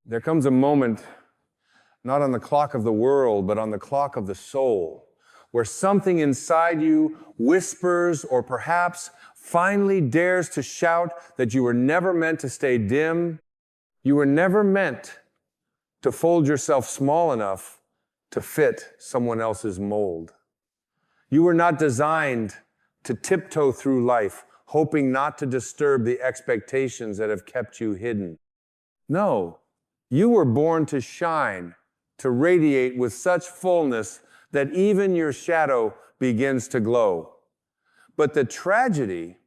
There comes a moment, not on the clock of the world, but on the clock of the soul, where something inside you whispers or perhaps finally dares to shout that you were never meant to stay dim. You were never meant to fold yourself small enough to fit someone else's mold. You were not designed to tiptoe through life, hoping not to disturb the expectations that have kept you hidden. No, you were born to shine, to radiate with such fullness that even your shadow begins to glow. But the tragedy,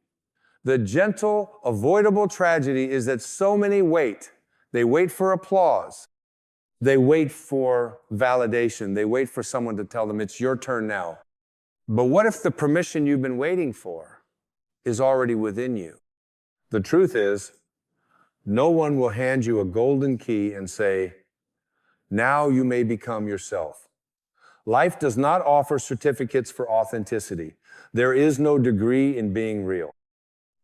the gentle, avoidable tragedy, is that so many wait. They wait for applause. They wait for validation. They wait for someone to tell them, it's your turn now. But what if the permission you've been waiting for is already within you? The truth is, no one will hand you a golden key and say, now you may become yourself. Life does not offer certificates for authenticity. There is no degree in being real.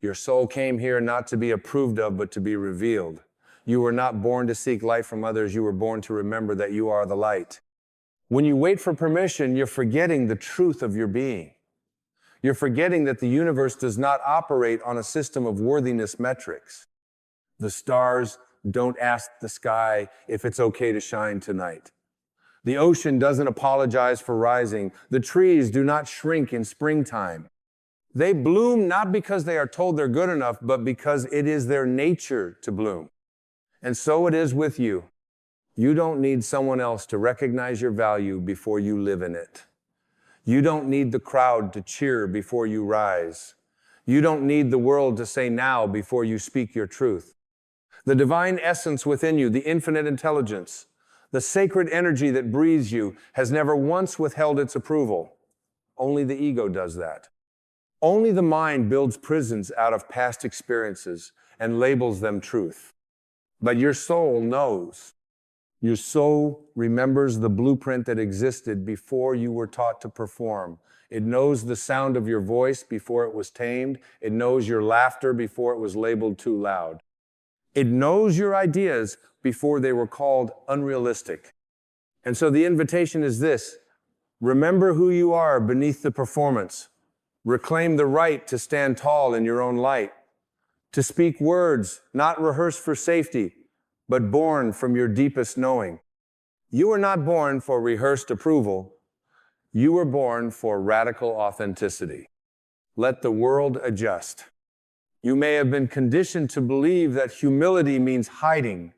Your soul came here not to be approved of, but to be revealed. You were not born to seek light from others. You were born to remember that you are the light. When you wait for permission, you're forgetting the truth of your being. You're forgetting that the universe does not operate on a system of worthiness metrics. The stars don't ask the sky if it's okay to shine tonight. The ocean doesn't apologize for rising. The trees do not shrink in springtime. They bloom not because they are told they're good enough, but because it is their nature to bloom. And so it is with you. You don't need someone else to recognize your value before you live in it. You don't need the crowd to cheer before you rise. You don't need the world to say now before you speak your truth. The divine essence within you, the infinite intelligence, the sacred energy that breathes you, has never once withheld its approval. Only the ego does that. Only the mind builds prisons out of past experiences and labels them truth. But your soul knows. Your soul remembers the blueprint that existed before you were taught to perform. It knows the sound of your voice before it was tamed. It knows your laughter before it was labeled too loud. It knows your ideas before they were called unrealistic. And so the invitation is this: remember who you are beneath the performance. Reclaim the right to stand tall in your own light. To speak words not rehearsed for safety, but born from your deepest knowing. You were not born for rehearsed approval. You were born for radical authenticity. Let the world adjust. You may have been conditioned to believe that humility means hiding,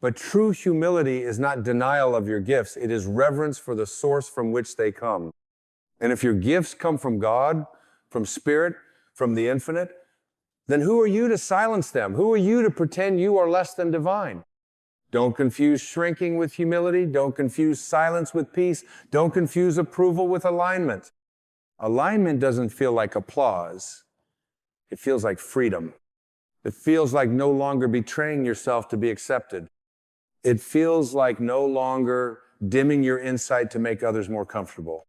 but true humility is not denial of your gifts. It is reverence for the source from which they come. And if your gifts come from God, from Spirit, from the infinite, then who are you to silence them? Who are you to pretend you are less than divine? Don't confuse shrinking with humility. Don't confuse silence with peace. Don't confuse approval with alignment. Alignment doesn't feel like applause. It feels like freedom. It feels like no longer betraying yourself to be accepted. It feels like no longer dimming your insight to make others more comfortable.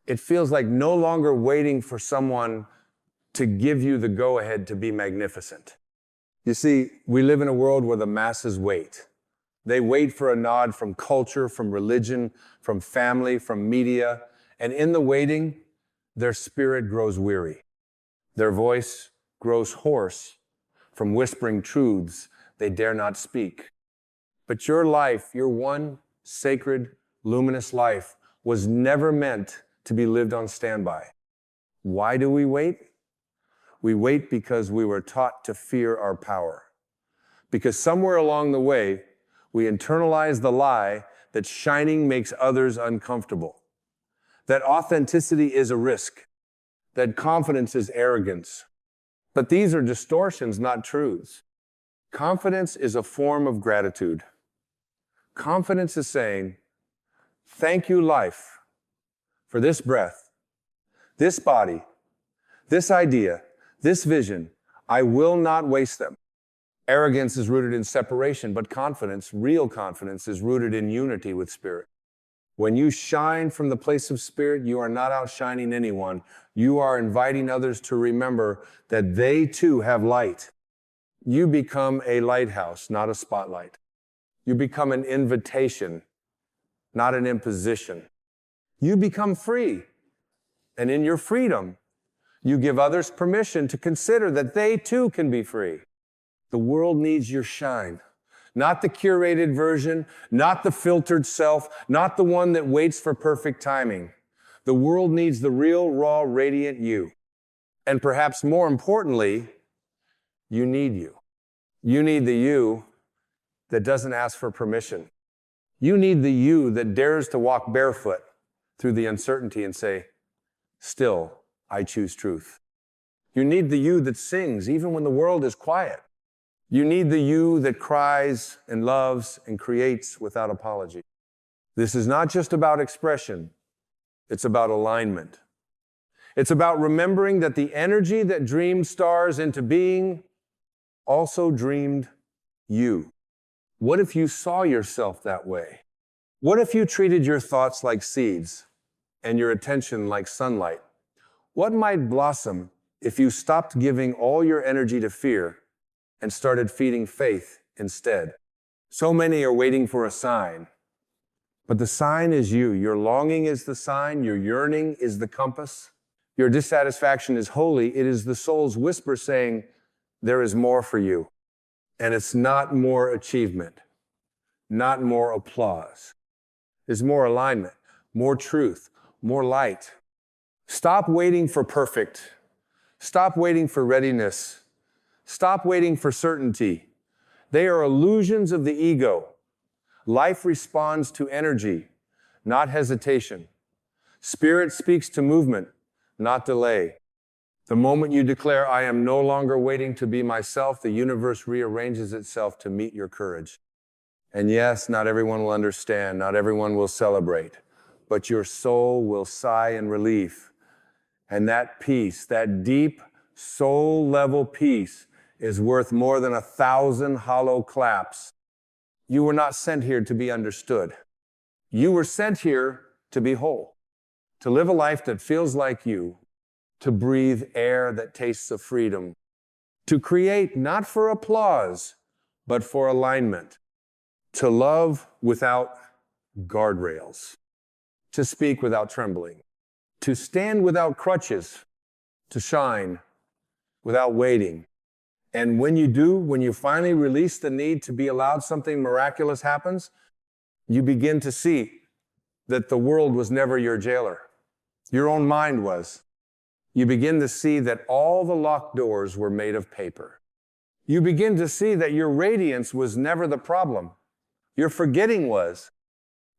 It feels like no longer waiting for someone to give you the go-ahead to be magnificent. You see, we live in a world where the masses wait. They wait for a nod from culture, from religion, from family, from media, and in the waiting, their spirit grows weary. Their voice grows hoarse from whispering truths they dare not speak. But your life, your one sacred, luminous life, was never meant to be lived on standby. Why do we wait? We wait because we were taught to fear our power. Because somewhere along the way, we internalize the lie that shining makes others uncomfortable, that authenticity is a risk, that confidence is arrogance. But these are distortions, not truths. Confidence is a form of gratitude. Confidence is saying, thank you, life, for this breath, this body, this idea, this vision. I will not waste them. Arrogance is rooted in separation, but confidence, real confidence, is rooted in unity with Spirit. When you shine from the place of Spirit, you are not outshining anyone. You are inviting others to remember that they too have light. You become a lighthouse, not a spotlight. You become an invitation, not an imposition. You become free. And in your freedom, you give others permission to consider that they too can be free. The world needs your shine. Not the curated version, not the filtered self, not the one that waits for perfect timing. The world needs the real, raw, radiant you. And perhaps more importantly, you need you. You need the you that doesn't ask for permission. You need the you that dares to walk barefoot through the uncertainty and say, still, I choose truth. You need the you that sings even when the world is quiet. You need the you that cries and loves and creates without apology. This is not just about expression. It's about alignment. It's about remembering that the energy that dreamed stars into being also dreamed you. What if you saw yourself that way? What if you treated your thoughts like seeds and your attention like sunlight? What might blossom if you stopped giving all your energy to fear and started feeding faith instead? So many are waiting for a sign, but the sign is you. Your longing is the sign. Your yearning is the compass. Your dissatisfaction is holy. It is the soul's whisper saying, there is more for you. And it's not more achievement, not more applause. There's more alignment, more truth, more light. Stop waiting for perfect. Stop waiting for readiness. Stop waiting for certainty. They are illusions of the ego. Life responds to energy, not hesitation. Spirit speaks to movement, not delay. The moment you declare, I am no longer waiting to be myself, the universe rearranges itself to meet your courage. And yes, not everyone will understand, not everyone will celebrate, but your soul will sigh in relief. And that peace, that deep soul-level peace, is worth more than 1,000 hollow claps. You were not sent here to be understood. You were sent here to be whole, to live a life that feels like you, to breathe air that tastes of freedom, to create not for applause, but for alignment, to love without guardrails, to speak without trembling, to stand without crutches, to shine without waiting. And when you do, when you finally release the need to be allowed something miraculous happens, you begin to see that the world was never your jailer. Your own mind was. You begin to see that all the locked doors were made of paper. You begin to see that your radiance was never the problem. Your forgetting was.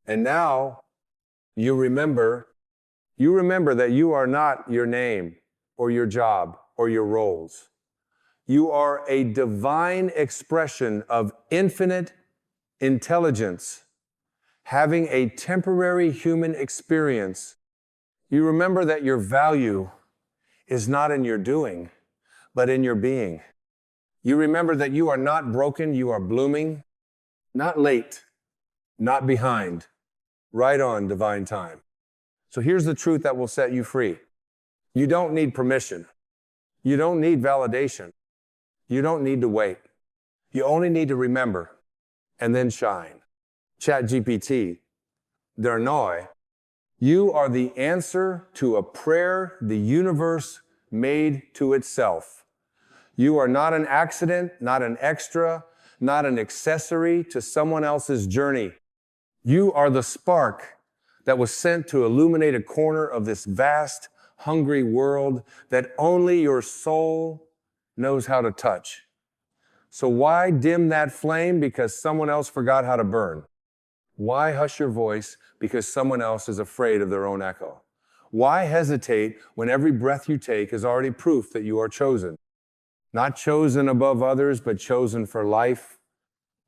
And now you remember that you are not your name or your job or your roles. You are a divine expression of infinite intelligence, having a temporary human experience. You remember that your value is not in your doing, but in your being. You remember that you are not broken, you are blooming, not late, not behind, right on divine time. So here's the truth that will set you free. You don't need permission. You don't need validation. You don't need to wait. You only need to remember and then shine. ChatGPT, Dernoi, you are the answer to a prayer the universe made to itself. You are not an accident, not an extra, not an accessory to someone else's journey. You are the spark that was sent to illuminate a corner of this vast, hungry world that only your soul knows how to touch. So why dim that flame because someone else forgot how to burn? Why hush your voice because someone else is afraid of their own echo? Why hesitate when every breath you take is already proof that you are chosen? Not chosen above others, but chosen for life,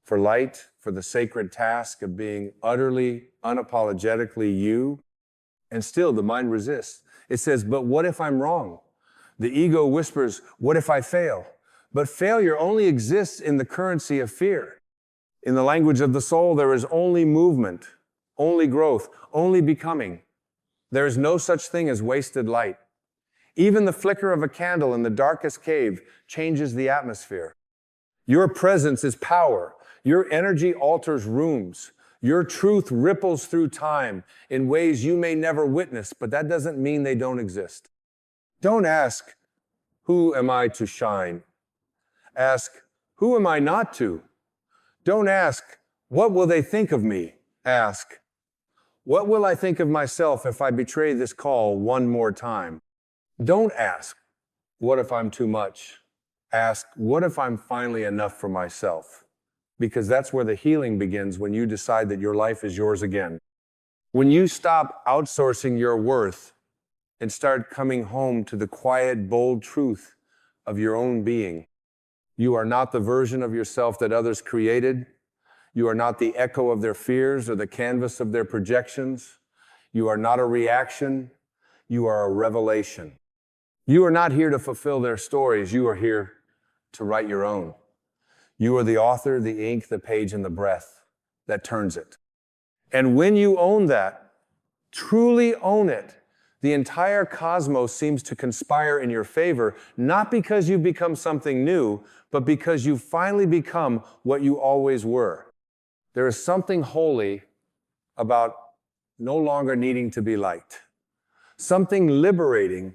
for light, for the sacred task of being utterly, unapologetically you. And still the mind resists. It says, but what if I'm wrong? The ego whispers, what if I fail? But failure only exists in the currency of fear. In the language of the soul, there is only movement, only growth, only becoming. There is no such thing as wasted light. Even the flicker of a candle in the darkest cave changes the atmosphere. Your presence is power. Your energy alters rooms. Your truth ripples through time in ways you may never witness, but that doesn't mean they don't exist. Don't ask, who am I to shine? Ask, who am I not to? Don't ask, what will they think of me? Ask, what will I think of myself if I betray this call one more time? Don't ask, what if I'm too much? Ask, what if I'm finally enough for myself? Because that's where the healing begins, when you decide that your life is yours again. When you stop outsourcing your worth and start coming home to the quiet, bold truth of your own being. You are not the version of yourself that others created. You are not the echo of their fears or the canvas of their projections. You are not a reaction. You are a revelation. You are not here to fulfill their stories. You are here to write your own. You are the author, the ink, the page, and the breath that turns it. And when you own that, truly own it, the entire cosmos seems to conspire in your favor, not because you've become something new, but because you've finally become what you always were. There is something holy about no longer needing to be liked. Something liberating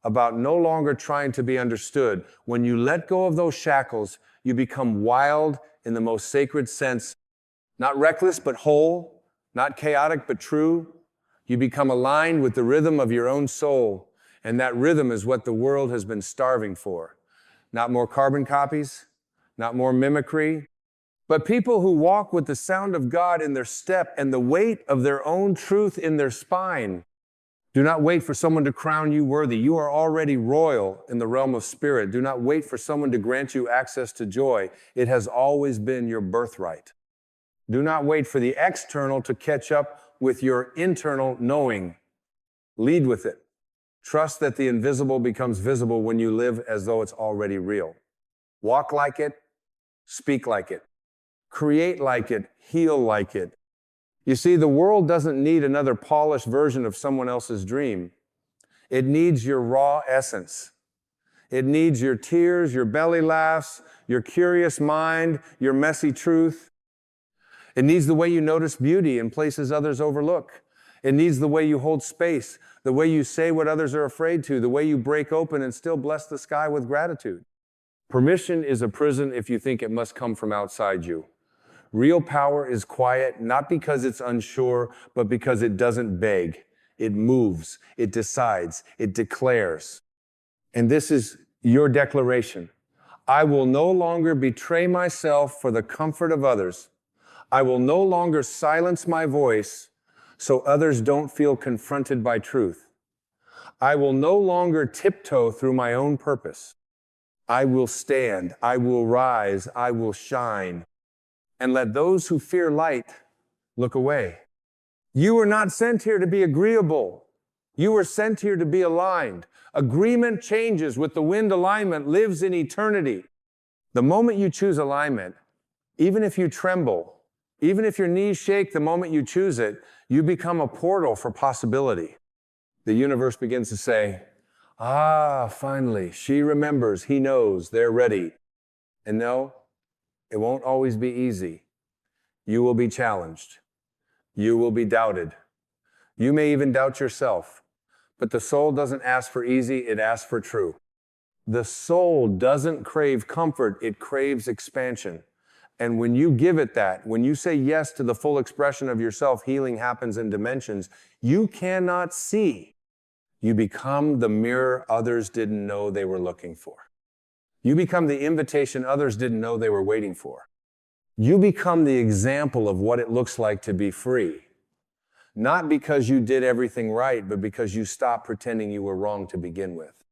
about no longer trying to be understood. When you let go of those shackles, you become wild in the most sacred sense. Not reckless, but whole. Not chaotic, but true. You become aligned with the rhythm of your own soul. And that rhythm is what the world has been starving for. Not more carbon copies, not more mimicry, but people who walk with the sound of God in their step and the weight of their own truth in their spine. Do not wait for someone to crown you worthy. You are already royal in the realm of spirit. Do not wait for someone to grant you access to joy. It has always been your birthright. Do not wait for the external to catch up with your internal knowing. Lead with it. Trust that the invisible becomes visible when you live as though it's already real. Walk like it, speak like it, create like it, heal like it. You see, the world doesn't need another polished version of someone else's dream. It needs your raw essence. It needs your tears, your belly laughs, your curious mind, your messy truth. It needs the way you notice beauty in places others overlook. It needs the way you hold space, the way you say what others are afraid to, the way you break open and still bless the sky with gratitude. Permission is a prison if you think it must come from outside you. Real power is quiet, not because it's unsure, but because it doesn't beg. It moves, it decides, it declares. And this is your declaration. I will no longer betray myself for the comfort of others. I will no longer silence my voice so others don't feel confronted by truth. I will no longer tiptoe through my own purpose. I will stand, I will rise, I will shine. And let those who fear light look away. You were not sent here to be agreeable. You were sent here to be aligned. Agreement changes with the wind. Alignment lives in eternity. The moment you choose alignment, even if you tremble, even if your knees shake the moment you choose it, you become a portal for possibility. The universe begins to say, finally, she remembers, he knows, they're ready. And no, it won't always be easy. You will be challenged. You will be doubted. You may even doubt yourself. But the soul doesn't ask for easy, it asks for true. The soul doesn't crave comfort, it craves expansion. And when you give it that, when you say yes to the full expression of yourself, healing happens in dimensions you cannot see. You become the mirror others didn't know they were looking for. You become the invitation others didn't know they were waiting for. You become the example of what it looks like to be free. Not because you did everything right, but because you stopped pretending you were wrong to begin with.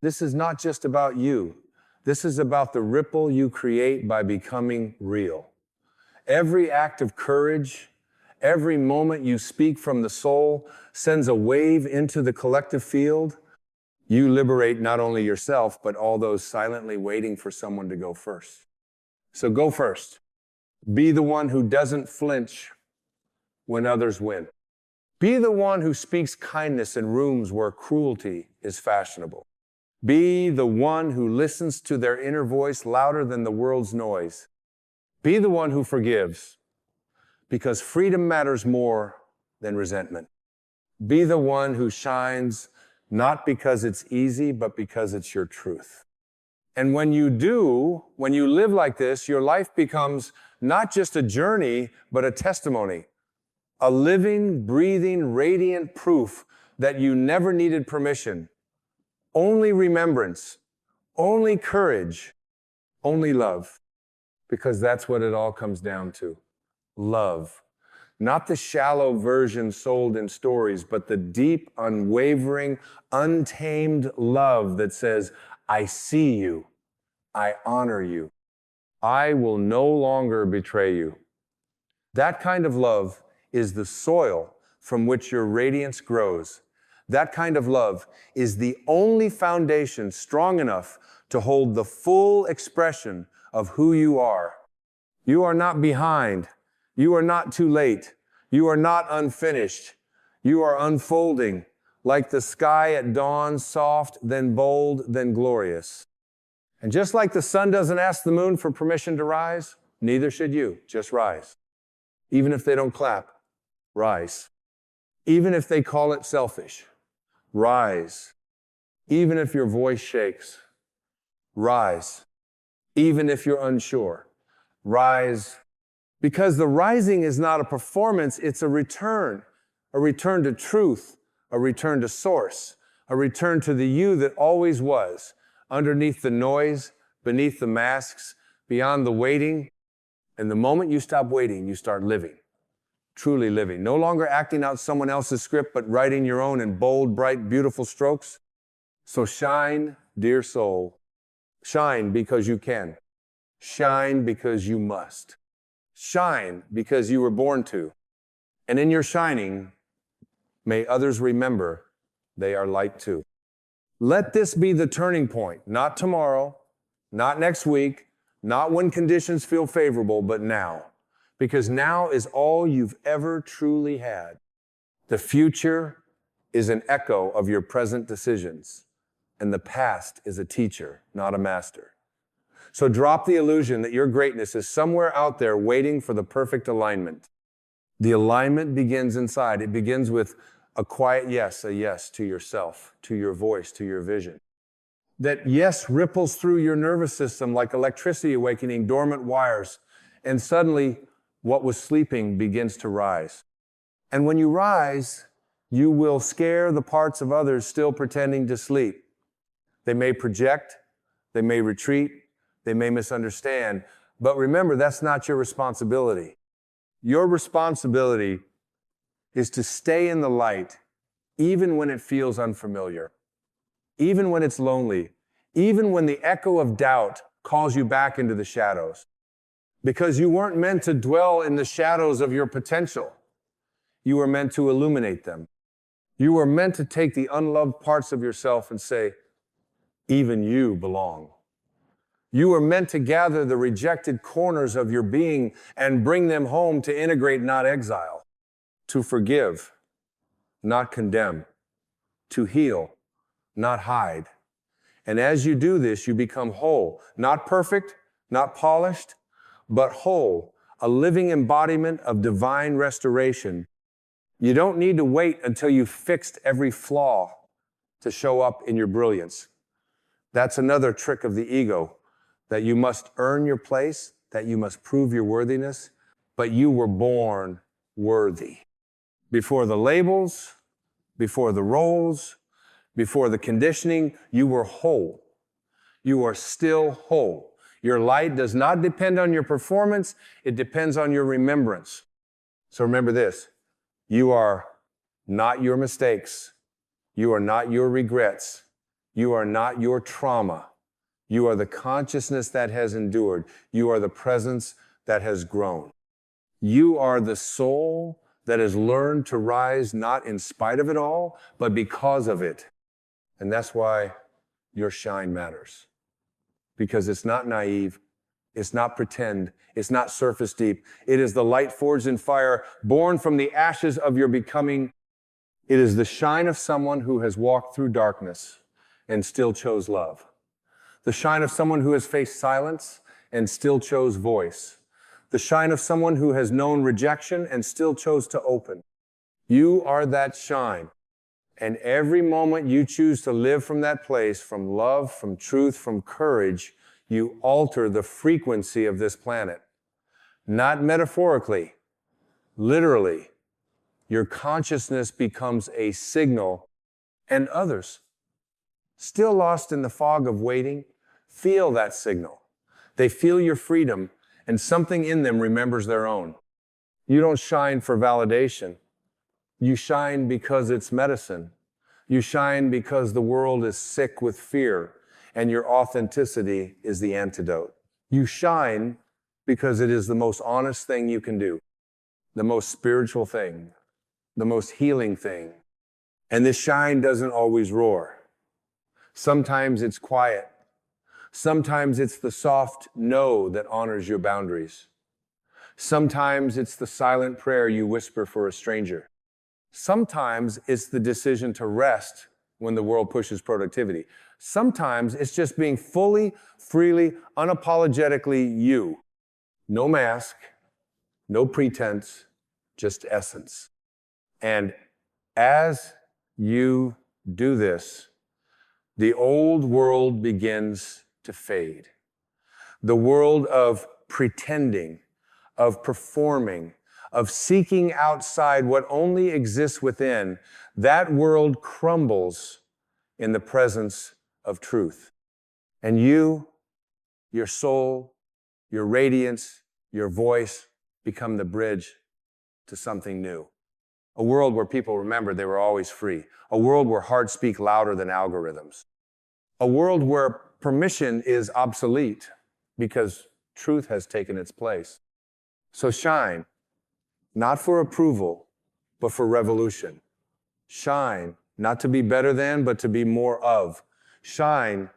This is not just about you. This is about the ripple you create by becoming real. Every act of courage, every moment you speak from the soul sends a wave into the collective field. You liberate not only yourself, but all those silently waiting for someone to go first. So go first. Be the one who doesn't flinch when others win. Be the one who speaks kindness in rooms where cruelty is fashionable. Be the one who listens to their inner voice louder than the world's noise. Be the one who forgives, because freedom matters more than resentment. Be the one who shines, not because it's easy, but because it's your truth. And when you live like this, your life becomes not just a journey, but a testimony. A living, breathing, radiant proof that you never needed permission. Only remembrance, only courage, only love. Because that's what it all comes down to. Love. Not the shallow version sold in stories, but the deep, unwavering, untamed love that says, I see you, I honor you, I will no longer betray you. That kind of love is the soil from which your radiance grows. That kind of love is the only foundation strong enough to hold the full expression of who you are. You are not behind. You are not too late. You are not unfinished. You are unfolding like the sky at dawn, soft, then bold, then glorious. And just like the sun doesn't ask the moon for permission to rise, neither should you. Just rise. Even if they don't clap, rise. Even if they call it selfish, rise. Even if your voice shakes, rise. Even if you're unsure, rise. Because the rising is not a performance, it's a return to truth, a return to source, a return to the you that always was, underneath the noise, beneath the masks, beyond the waiting. And the moment you stop waiting, you start living, truly living. No longer acting out someone else's script, but writing your own in bold, bright, beautiful strokes. So shine, dear soul. Shine because you can. Shine because you must. Shine because you were born to. And in your shining, may others remember they are light too. Let this be the turning point, not tomorrow, not next week, not when conditions feel favorable, but now. Because now is all you've ever truly had. The future is an echo of your present decisions, and the past is a teacher, not a master. So drop the illusion that your greatness is somewhere out there waiting for the perfect alignment. The alignment begins inside. It begins with a quiet yes, a yes to yourself, to your voice, to your vision. That yes ripples through your nervous system like electricity awakening dormant wires, and suddenly what was sleeping begins to rise. And when you rise, you will scare the parts of others still pretending to sleep. They may project, they may retreat, they may misunderstand, but remember, that's not your responsibility. Your responsibility is to stay in the light, even when it feels unfamiliar, even when it's lonely, even when the echo of doubt calls you back into the shadows. Because you weren't meant to dwell in the shadows of your potential. You were meant to illuminate them. You were meant to take the unloved parts of yourself and say, even you belong. You were meant to gather the rejected corners of your being and bring them home to integrate, not exile, to forgive, not condemn, to heal, not hide. And as you do this, you become whole, not perfect, not polished, but whole, a living embodiment of divine restoration. You don't need to wait until you've fixed every flaw to show up in your brilliance. That's another trick of the ego, that you must earn your place, that you must prove your worthiness, but you were born worthy. Before the labels, before the roles, before the conditioning, you were whole. You are still whole. Your light does not depend on your performance, it depends on your remembrance. So remember this, you are not your mistakes. You are not your regrets. You are not your trauma. You are the consciousness that has endured. You are the presence that has grown. You are the soul that has learned to rise not in spite of it all, but because of it. And that's why your shine matters. Because it's not naive, it's not pretend, it's not surface deep. It is the light forged in fire, born from the ashes of your becoming. It is the shine of someone who has walked through darkness and still chose love. The shine of someone who has faced silence and still chose voice. The shine of someone who has known rejection and still chose to open. You are that shine. And every moment you choose to live from that place, from love, from truth, from courage, you alter the frequency of this planet. Not metaphorically, literally. Your consciousness becomes a signal, and others, still lost in the fog of waiting, feel that signal. They feel your freedom, and something in them remembers their own. You don't shine for validation. You shine because it's medicine. You shine because the world is sick with fear, and your authenticity is the antidote. You shine because it is the most honest thing you can do, the most spiritual thing, the most healing thing. And this shine doesn't always roar. Sometimes it's quiet. Sometimes it's the soft no that honors your boundaries. Sometimes it's the silent prayer you whisper for a stranger. Sometimes it's the decision to rest when the world pushes productivity. Sometimes it's just being fully, freely, unapologetically you. No mask, no pretense, just essence. And as you do this, the old world begins to fade. The world of pretending, of performing, of seeking outside what only exists within, that world crumbles in the presence of truth. And you, your soul, your radiance, your voice become the bridge to something new. A world where people remember they were always free. A world where hearts speak louder than algorithms. A world where permission is obsolete because truth has taken its place. So shine, not for approval, but for revolution. Shine, not to be better than, but to be more of. Shine,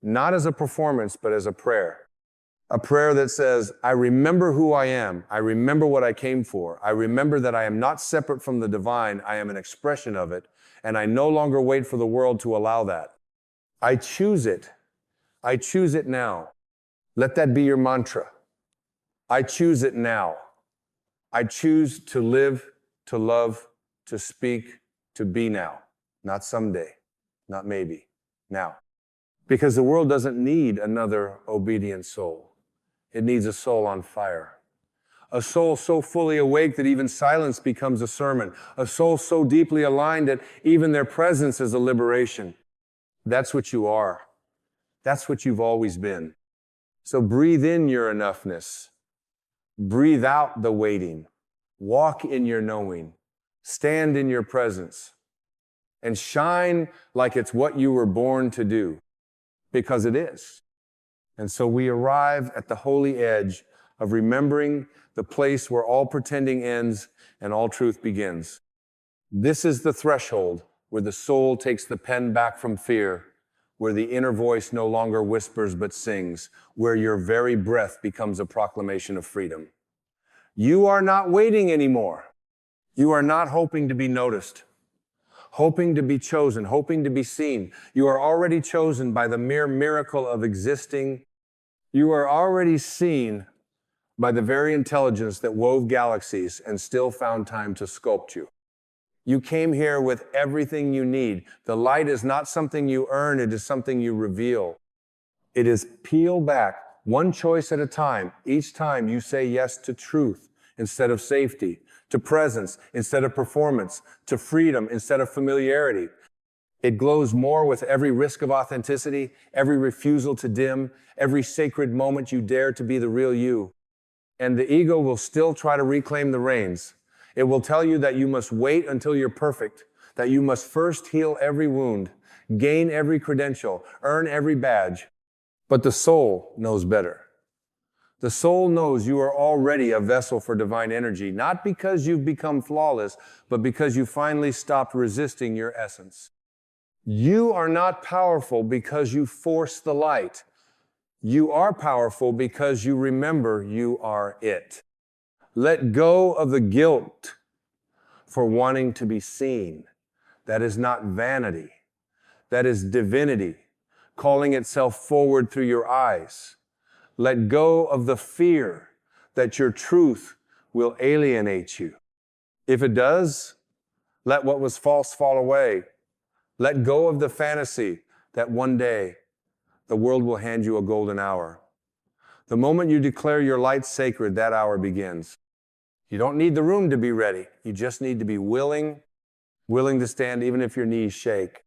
not as a performance, but as a prayer. A prayer that says, I remember who I am. I remember what I came for. I remember that I am not separate from the divine. I am an expression of it. And I no longer wait for the world to allow that. I choose it. I choose it now. Let that be your mantra. I choose it now. I choose to live, to love, to speak, to be now. Not someday, not maybe, now. Because the world doesn't need another obedient soul. It needs a soul on fire. A soul so fully awake that even silence becomes a sermon. A soul so deeply aligned that even their presence is a liberation. That's what you are. That's what you've always been. So breathe in your enoughness. Breathe out the waiting. Walk in your knowing. Stand in your presence. And shine like it's what you were born to do. Because it is. And so we arrive at the holy edge of remembering the place where all pretending ends and all truth begins. This is the threshold where the soul takes the pen back from fear, where the inner voice no longer whispers but sings, where your very breath becomes a proclamation of freedom. You are not waiting anymore. You are not hoping to be noticed, hoping to be chosen, hoping to be seen. You are already chosen by the mere miracle of existing. You are already seen by the very intelligence that wove galaxies and still found time to sculpt you. You came here with everything you need. The light is not something you earn, it is something you reveal. It is peel back, one choice at a time. Each time you say yes to truth instead of safety, to presence instead of performance, to freedom instead of familiarity. It glows more with every risk of authenticity, every refusal to dim, every sacred moment you dare to be the real you. And the ego will still try to reclaim the reins. It will tell you that you must wait until you're perfect, that you must first heal every wound, gain every credential, earn every badge. But the soul knows better. The soul knows you are already a vessel for divine energy, not because you've become flawless, but because you finally stopped resisting your essence. You are not powerful because you force the light. You are powerful because you remember you are it. Let go of the guilt for wanting to be seen. That is not vanity. That is divinity, calling itself forward through your eyes. Let go of the fear that your truth will alienate you. If it does, let what was false fall away. Let go of the fantasy that one day the world will hand you a golden hour. The moment you declare your light sacred, that hour begins. You don't need the room to be ready. You just need to be willing to stand even if your knees shake.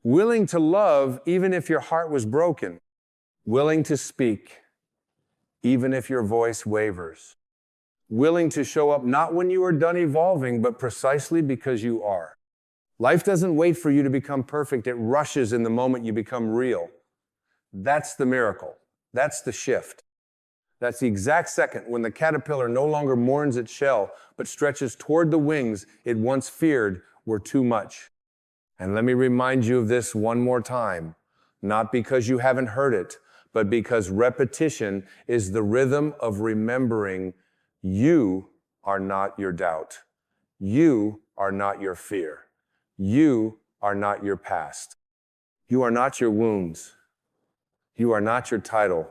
Willing to love even if your heart was broken. Willing to speak even if your voice wavers. Willing to show up not when you are done evolving, but precisely because you are. Life doesn't wait for you to become perfect. It rushes in the moment you become real. That's the miracle. That's the shift. That's the exact second when the caterpillar no longer mourns its shell, but stretches toward the wings it once feared were too much. And let me remind you of this one more time, not because you haven't heard it, but because repetition is the rhythm of remembering you are not your doubt. You are not your fear. You are not your past. You are not your wounds. You are not your title.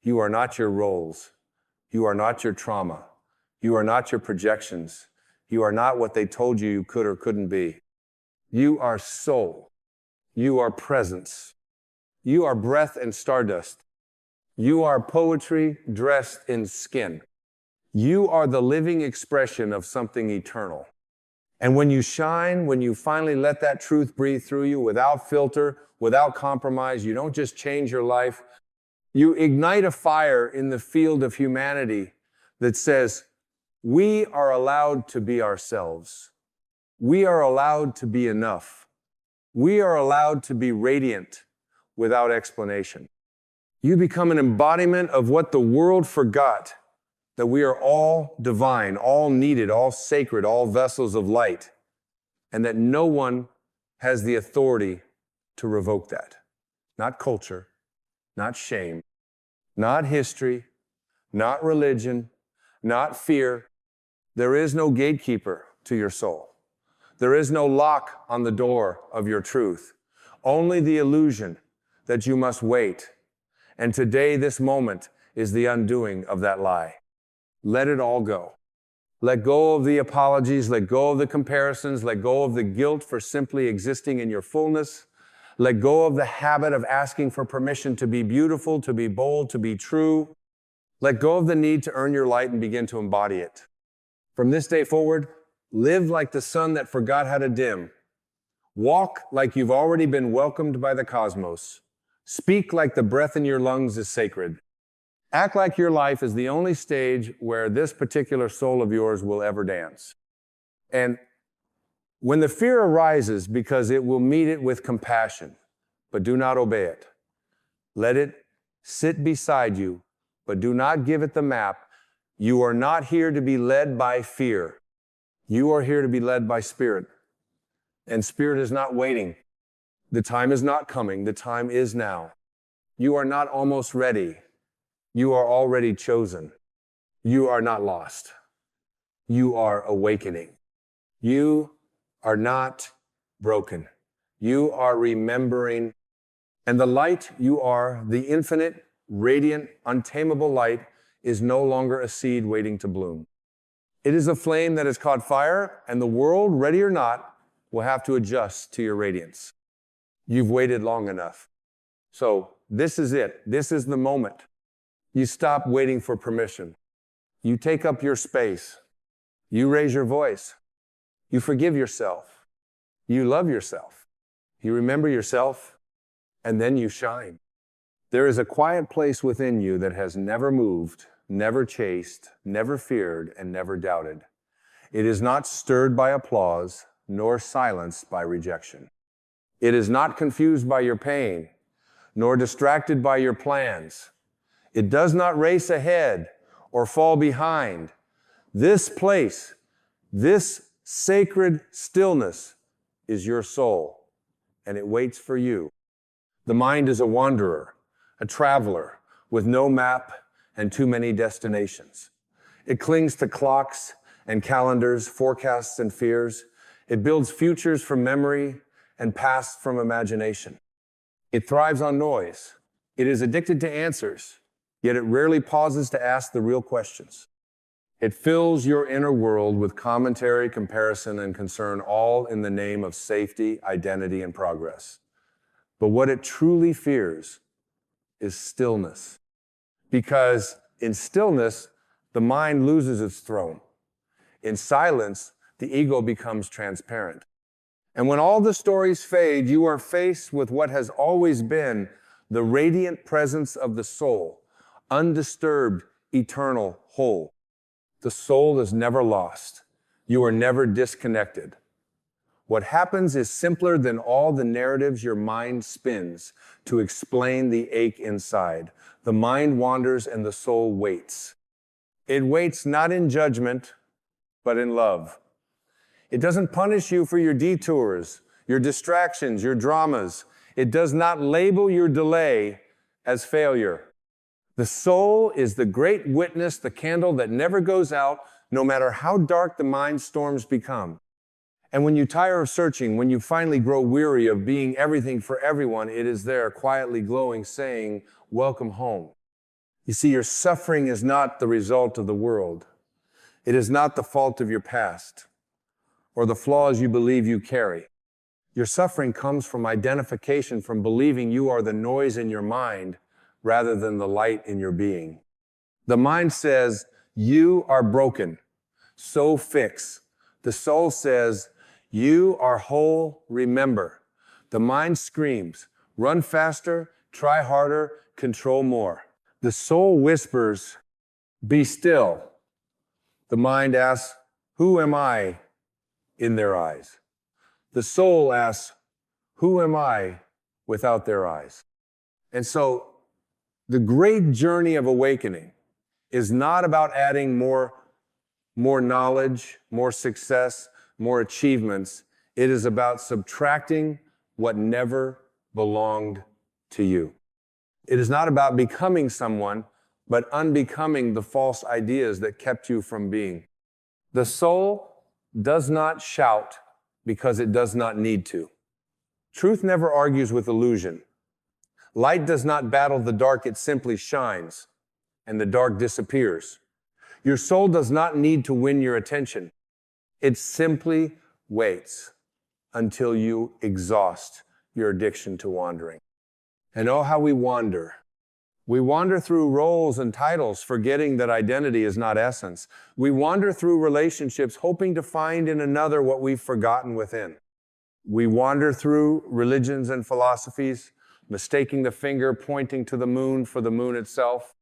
You are not your roles. You are not your trauma. You are not your projections. You are not what they told you you could or couldn't be. You are soul. You are presence. You are breath and stardust. You are poetry dressed in skin. You are the living expression of something eternal. And when you shine, when you finally let that truth breathe through you without filter, without compromise, you don't just change your life. You ignite a fire in the field of humanity that says, we are allowed to be ourselves. We are allowed to be enough. We are allowed to be radiant without explanation. You become an embodiment of what the world forgot, that we are all divine, all needed, all sacred, all vessels of light, and that no one has the authority to revoke that. Not culture, not shame, not history, not religion, not fear. There is no gatekeeper to your soul. There is no lock on the door of your truth. Only the illusion that you must wait. And today, this moment, is the undoing of that lie. Let it all go. Let go of the apologies, let go of the comparisons, let go of the guilt for simply existing in your fullness. Let go of the habit of asking for permission to be beautiful, to be bold, to be true. Let go of the need to earn your light and begin to embody it. From this day forward, live like the sun that forgot how to dim. Walk like you've already been welcomed by the cosmos. Speak like the breath in your lungs is sacred. Act like your life is the only stage where this particular soul of yours will ever dance. And when the fear arises, because it will meet it with compassion, but do not obey it. Let it sit beside you, but do not give it the map. You are not here to be led by fear. You are here to be led by spirit. And spirit is not waiting. The time is not coming. The time is now. You are not almost ready. You are already chosen. You are not lost. You are awakening. You are not broken. You are remembering. And the light you are, the infinite, radiant, untamable light, is no longer a seed waiting to bloom. It is a flame that has caught fire, and the world, ready or not, will have to adjust to your radiance. You've waited long enough. So this is it. This is the moment. You stop waiting for permission. You take up your space. You raise your voice. You forgive yourself. You love yourself. You remember yourself, and then you shine. There is a quiet place within you that has never moved, never chased, never feared, and never doubted. It is not stirred by applause, nor silenced by rejection. It is not confused by your pain, nor distracted by your plans. It does not race ahead or fall behind. This place, this sacred stillness is your soul, and it waits for you. The mind is a wanderer, a traveler with no map and too many destinations. It clings to clocks and calendars, forecasts and fears. It builds futures from memory and past from imagination. It thrives on noise. It is addicted to answers. yet it rarely pauses to ask the real questions. It fills your inner world with commentary, comparison, and concern, all in the name of safety, identity, and progress. But what it truly fears is stillness. Because in stillness, the mind loses its throne. In silence, the ego becomes transparent. And when all the stories fade, you are faced with what has always been the radiant presence of the soul, undisturbed, eternal, whole. The soul is never lost. You are never disconnected. What happens is simpler than all the narratives your mind spins to explain the ache inside. The mind wanders and the soul waits. It waits not in judgment, but in love. It doesn't punish you for your detours, your distractions, your dramas. It does not label your delay as failure. The soul is the great witness, the candle that never goes out, no matter how dark the mind storms become. And when you tire of searching, when you finally grow weary of being everything for everyone, it is there quietly glowing, saying, "Welcome home." You see, your suffering is not the result of the world. It is not the fault of your past or the flaws you believe you carry. Your suffering comes from identification, from believing you are the noise in your mind rather than the light in your being. The mind says, "You are broken, so fix." The soul says, "You are whole, remember." The mind screams, "Run faster, try harder, control more." The soul whispers, "Be still." The mind asks, "Who am I?" in their eyes. The soul asks, "Who am I?" without their eyes. And so the great journey of awakening is not about adding more knowledge, more success, more achievements. It is about subtracting what never belonged to you. It is not about becoming someone, but unbecoming the false ideas that kept you from being. The soul does not shout because it does not need to. Truth never argues with illusion. Light does not battle the dark, it simply shines, and the dark disappears. Your soul does not need to win your attention. It simply waits until you exhaust your addiction to wandering. And oh, how we wander. We wander through roles and titles, forgetting that identity is not essence. We wander through relationships, hoping to find in another what we've forgotten within. We wander through religions and philosophies, mistaking the finger pointing to the moon for the moon itself.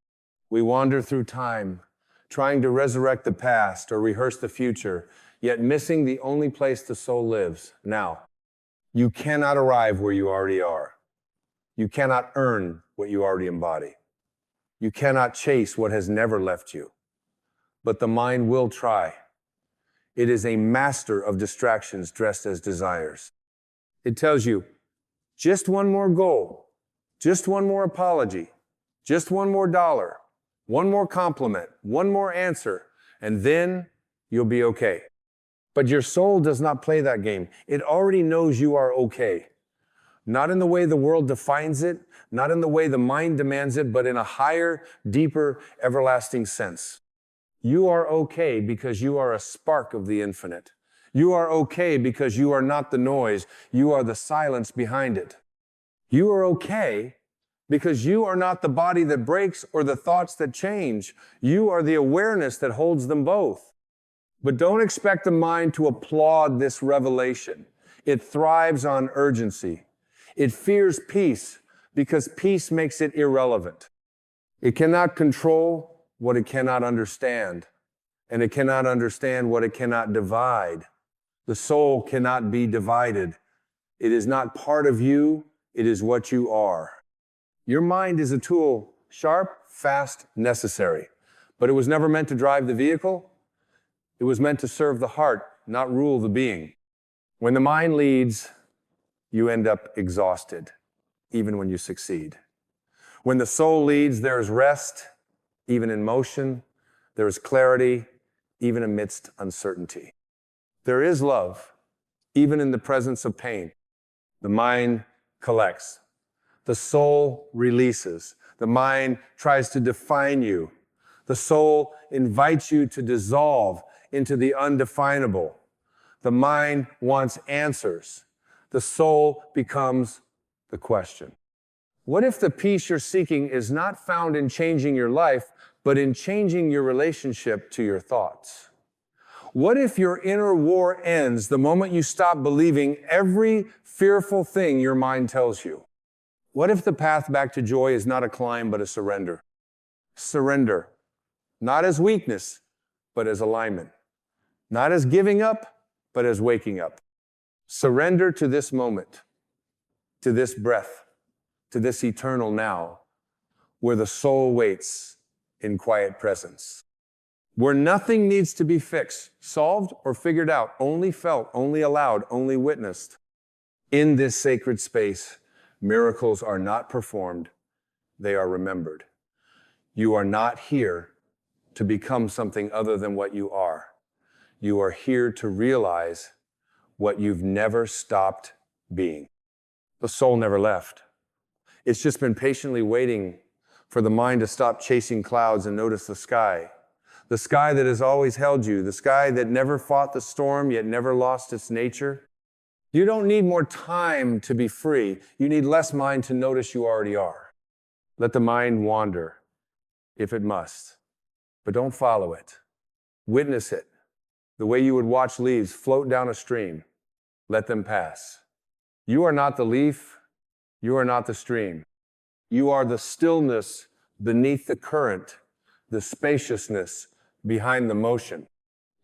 We wander through time, trying to resurrect the past or rehearse the future, yet missing the only place the soul lives, now. You cannot arrive where you already are. You cannot earn what you already embody. You cannot chase what has never left you. But the mind will try. It is a master of distractions dressed as desires. It tells you, just one more goal, just one more apology, just one more dollar, one more compliment, one more answer, and then you'll be okay. But your soul does not play that game. It already knows you are okay. Not in the way the world defines it, not in the way the mind demands it, but in a higher, deeper, everlasting sense. You are okay because you are a spark of the infinite. You are okay because you are not the noise. You are the silence behind it. You are okay because you are not the body that breaks or the thoughts that change. You are the awareness that holds them both. But don't expect the mind to applaud this revelation. It thrives on urgency. It fears peace because peace makes it irrelevant. It cannot control what it cannot understand, and it cannot understand what it cannot divide. The soul cannot be divided. It is not part of you, it is what you are. Your mind is a tool, sharp, fast, necessary, but it was never meant to drive the vehicle. It was meant to serve the heart, not rule the being. When the mind leads, you end up exhausted, even when you succeed. When the soul leads, there is rest, even in motion. There is clarity, even amidst uncertainty. There is love, even in the presence of pain. The mind collects. The soul releases. The mind tries to define you. The soul invites you to dissolve into the undefinable. The mind wants answers. The soul becomes the question. What if the peace you're seeking is not found in changing your life, but in changing your relationship to your thoughts? What if your inner war ends the moment you stop believing every fearful thing your mind tells you? What if the path back to joy is not a climb, but a surrender? Surrender, not as weakness, but as alignment. Not as giving up, but as waking up. Surrender to this moment, to this breath, to this eternal now, where the soul waits in quiet presence. Where nothing needs to be fixed, solved, or figured out, only felt, only allowed, only witnessed. In this sacred space, miracles are not performed, they are remembered. You are not here to become something other than what you are. You are here to realize what you've never stopped being. The soul never left. It's just been patiently waiting for the mind to stop chasing clouds and notice the sky. The sky that has always held you, the sky that never fought the storm yet never lost its nature. You don't need more time to be free. You need less mind to notice you already are. Let the mind wander, if it must, but don't follow it. Witness it, the way you would watch leaves float down a stream. Let them pass. You are not the leaf. You are not the stream. You are the stillness beneath the current, the spaciousness behind the motion.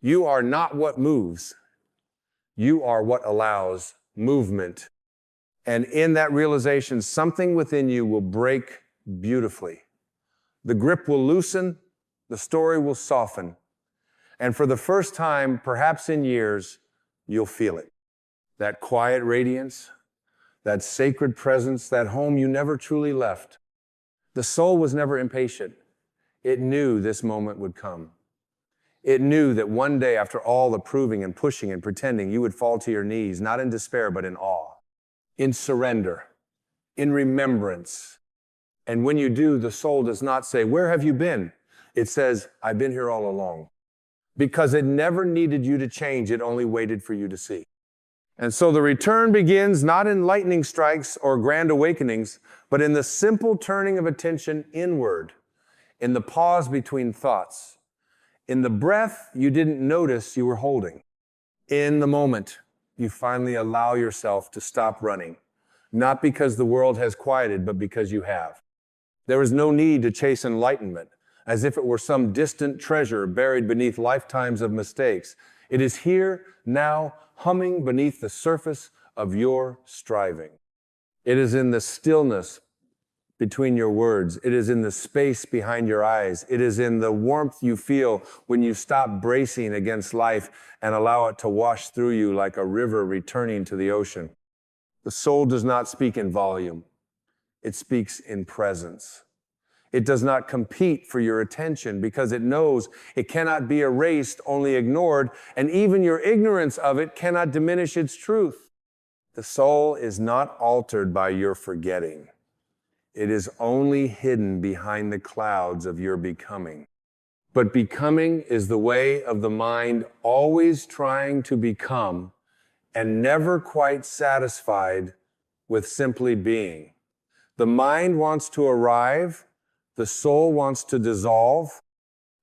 You are not what moves. You are what allows movement. And in that realization, something within you will break beautifully. The grip will loosen, the story will soften. And for the first time, perhaps in years, you'll feel it. That quiet radiance, that sacred presence, that home you never truly left. The soul was never impatient. It knew this moment would come. It knew that one day, after all the proving and pushing and pretending, you would fall to your knees, not in despair, but in awe, in surrender, in remembrance. And when you do, the soul does not say, "Where have you been?" It says, "I've been here all along." Because it never needed you to change, it only waited for you to see. And so the return begins not in lightning strikes or grand awakenings, but in the simple turning of attention inward, in the pause between thoughts, in the breath you didn't notice you were holding, in the moment you finally allow yourself to stop running, not because the world has quieted, but because you have. There is no need to chase enlightenment as if it were some distant treasure buried beneath lifetimes of mistakes. It is here, now, humming beneath the surface of your striving. It is in the stillness between your words. It is in the space behind your eyes. It is in the warmth you feel when you stop bracing against life and allow it to wash through you like a river returning to the ocean. The soul does not speak in volume. It speaks in presence. It does not compete for your attention because it knows it cannot be erased, only ignored, and even your ignorance of it cannot diminish its truth. The soul is not altered by your forgetting. It is only hidden behind the clouds of your becoming. But becoming is the way of the mind always trying to become and never quite satisfied with simply being. The mind wants to arrive. The soul wants to dissolve.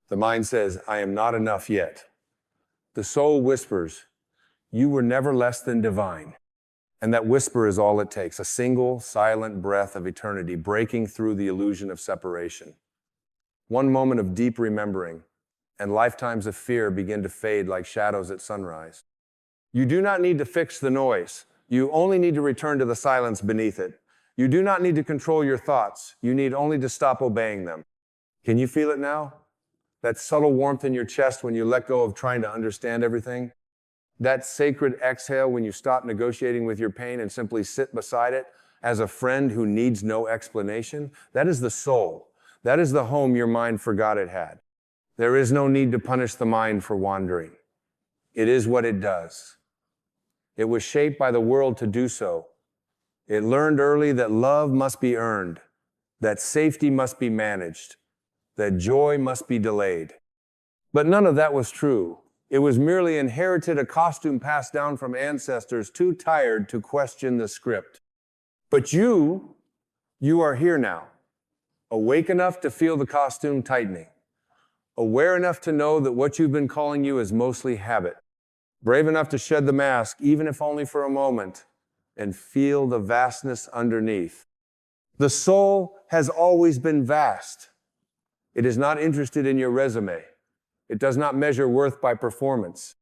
The mind says, "I am not enough yet." The soul whispers, "You were never less than divine." And that whisper is all it takes, a single silent breath of eternity breaking through the illusion of separation. One moment of deep remembering, and lifetimes of fear begin to fade like shadows at sunrise. You do not need to fix the noise. You only need to return to the silence beneath it. You do not need to control your thoughts. You need only to stop obeying them. Can you feel it now? That subtle warmth in your chest when you let go of trying to understand everything? That sacred exhale when you stop negotiating with your pain and simply sit beside it as a friend who needs no explanation? That is the soul. That is the home your mind forgot it had. There is no need to punish the mind for wandering. It is what it does. It was shaped by the world to do so. It learned early that love must be earned. that safety must be managed, that joy must be delayed. But none of that was true. It was merely inherited, a costume passed down from ancestors too tired to question the script. But you are here now, awake enough to feel the costume tightening, aware enough to know that what you've been calling you is mostly habit, brave enough to shed the mask, even if only for a moment, and feel the vastness underneath. The soul has always been vast. It is not interested in your resume. It does not measure worth by performance.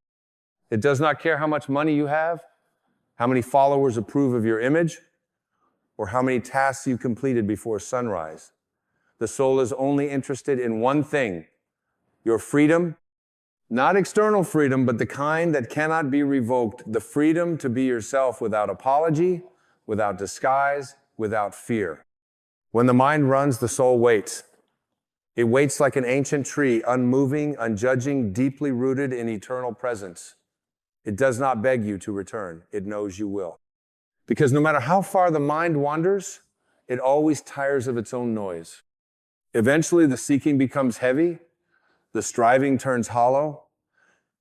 It does not care how much money you have, how many followers approve of your image, or how many tasks you completed before sunrise. The soul is only interested in one thing: your freedom, not external freedom, but the kind that cannot be revoked, the freedom to be yourself without apology, without disguise, without fear. When the mind runs, the soul waits. It waits like an ancient tree, unmoving, unjudging, deeply rooted in eternal presence. It does not beg you to return. It knows you will. Because no matter how far the mind wanders, it always tires of its own noise. Eventually, the seeking becomes heavy, the striving turns hollow,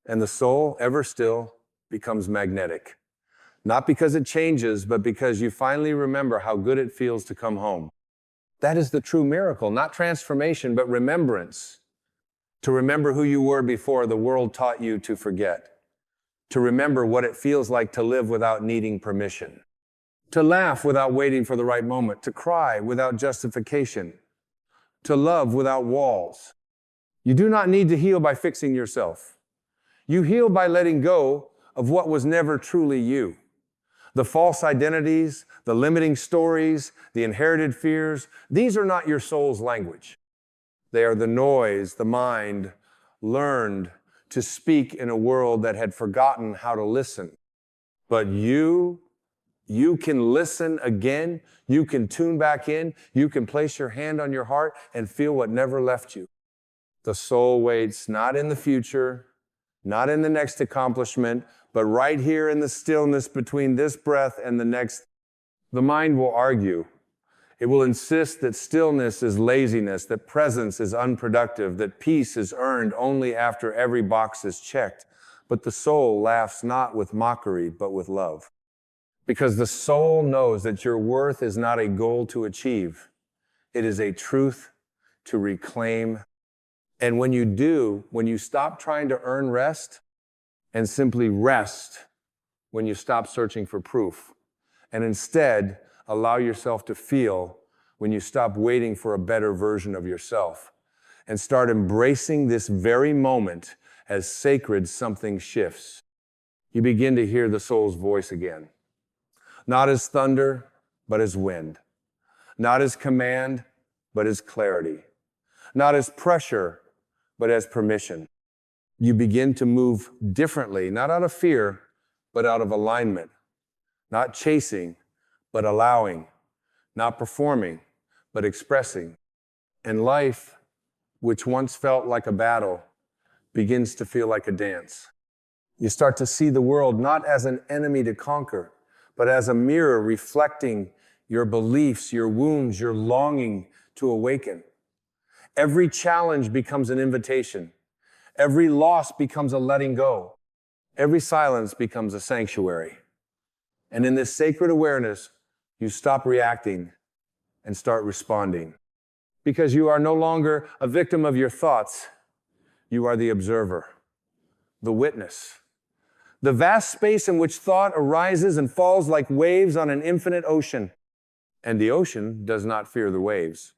and the soul, ever still, becomes magnetic. Not because it changes, but because you finally remember how good it feels to come home. That is the true miracle, not transformation, but remembrance. To remember who you were before the world taught you to forget. To remember what it feels like to live without needing permission. To laugh without waiting for the right moment. To cry without justification. To love without walls. You do not need to heal by fixing yourself. You heal by letting go of what was never truly you. The false identities, the limiting stories, the inherited fears, these are not your soul's language. They are the noise the mind learned to speak in a world that had forgotten how to listen. But you can listen again. You can tune back in. You can place your hand on your heart and feel what never left you. The soul waits not in the future, not in the next accomplishment, but right here in the stillness between this breath and the next. The mind will argue. It will insist that stillness is laziness, that presence is unproductive, that peace is earned only after every box is checked. But the soul laughs not with mockery, but with love. Because the soul knows that your worth is not a goal to achieve. It is a truth to reclaim. And when you do, when you stop trying to earn rest and simply rest, when you stop searching for proof and instead allow yourself to feel, when you stop waiting for a better version of yourself and start embracing this very moment as sacred, something shifts. You begin to hear the soul's voice again. Not as thunder, but as wind. Not as command, but as clarity. Not as pressure, but as permission. You begin to move differently, not out of fear, but out of alignment. Not chasing, but allowing. Not performing, but expressing. And life, which once felt like a battle, begins to feel like a dance. You start to see the world not as an enemy to conquer, but as a mirror reflecting your beliefs, your wounds, your longing to awaken. Every challenge becomes an invitation. Every loss becomes a letting go. Every silence becomes a sanctuary. And in this sacred awareness, you stop reacting and start responding. Because you are no longer a victim of your thoughts. You are the observer, the witness. The vast space in which thought arises and falls like waves on an infinite ocean. And the ocean does not fear the waves.